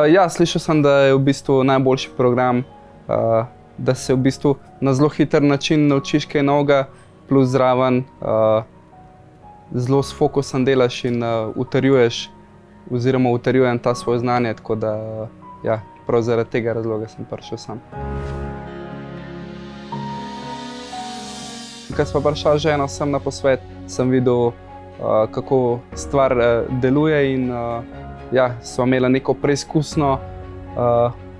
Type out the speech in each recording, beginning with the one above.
Ja, slišal sem, da je v bistvu najboljši program, da se v bistvu na zelo hiter način naučiš kaj novega, plus zraven zelo s fokusom delaš in utrjuješ oziroma utrjujem ta svoje znanje, tako da ja, prav zaradi tega razloga sem prišel sem. Ko sva prišla z ženo sem na posvet, sem videl, kako stvar deluje in ja, sva imela neko preizkusno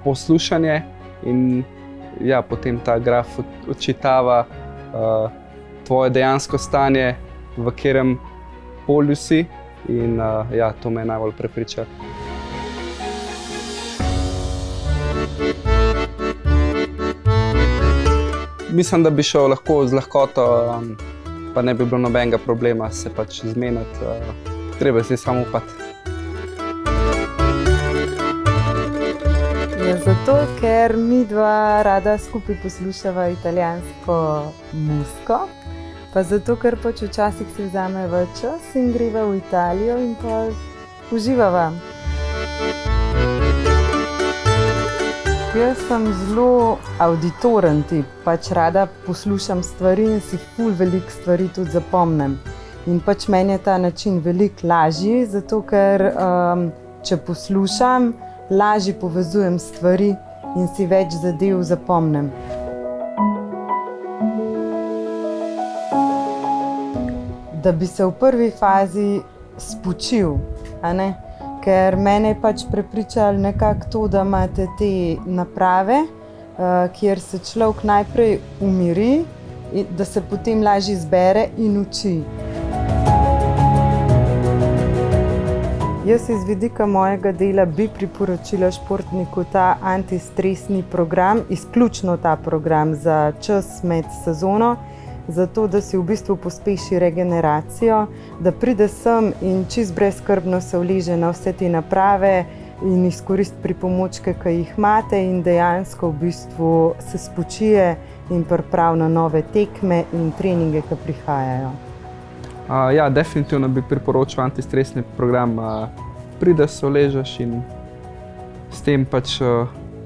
poslušanje in ja, potem ta graf odčitava tvoje dejansko stanje, v katerem polju si in ja, to me je najbolj prepričalo. Mislim, da bi šel lahko z lahkoto, pa ne bi bilo nobenega problema se pač zmeniti, treba si samo upati. Ja, zato, ker midva rada skupaj poslušava italijansko muziko, pa zato, ker pač včasih si vzameva čas in greva v Italijo in pa uživava. Jaz sem zelo auditoren tip, pač rada poslušam stvari in si ful veliko stvari tudi zapomnim. In pač meni je ta način veliko lažji, zato ker če poslušam, lažje povezujem stvari in si več zadev zapomnim. Da bi se v prvi fazi spočil, a ne? Ker mene je pač prepričalo nekako to, da imate te naprave, kjer se človek najprej umiri, da se potem lažje zbere in uči. Jaz iz vidika mojega dela bi priporočila športniku ta antistresni program, izključno ta program za čas med sezono, zato da si v bistvu pospeši regeneracijo, da pride sem in čisto brezskrbno se uleže na vse te naprave in izkoristi pripomočke, ki jih imate in dejansko v bistvu se spočije in pripravi na nove tekme in treninge, ki prihajajo. Ja, definitivno bi priporočil antistresni program. Prideš, se uležeš in s tem pač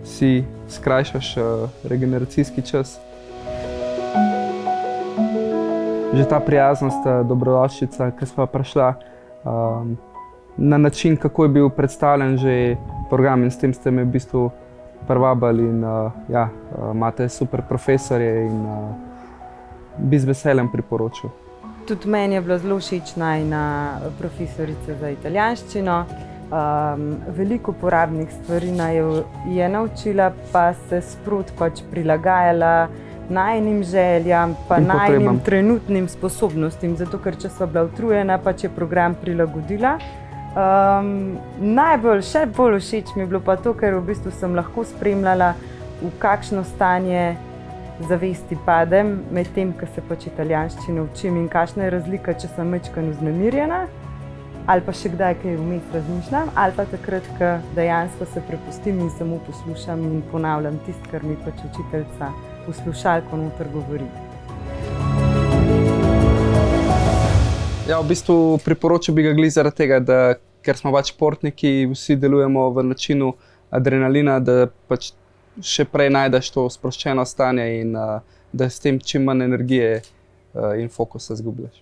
si skrajšaš regeneracijski čas. Že ta prijaznost, dobrodošlica, ki sva prišla, na način, kako je bil predstavljen že program in s tem ste me v bistvu privabili in ja, imate super profesorje in bi z veseljem priporočil. Tudi meni je bila zelo všeč najina profesorica za italijanščino. Veliko uporabnih stvari naju je naučila, pa se sproti pač prilagajala najinim željam, pa najinim trenutnim sposobnostim, zato ker če sva bila utrujena, pač je program prilagodila. Najbolj, še bolj všeč mi je bilo pa to, ker v bistvu sem lahko spremljala, v kakšno stanje zavesti padem med tem, ko se pač italijanščino učim in kakšna je razlika, če sem majčkeno vznemirjena, ali pa še kdaj kaj vmes razmišljam, ali pa takrat, ko dejansko se prepustim in samo poslušam in ponavljam tisto, kar mi pač učiteljica v slušalko noter govori. Ja, v bistvu priporočil bi ga glih zaradi tega, da ker smo pač športniki, vsi delujemo v načinu adrenalina, da pač še prej najdeš to sproščeno stanje in da s tem čim manj energije in fokusa izgubljaš.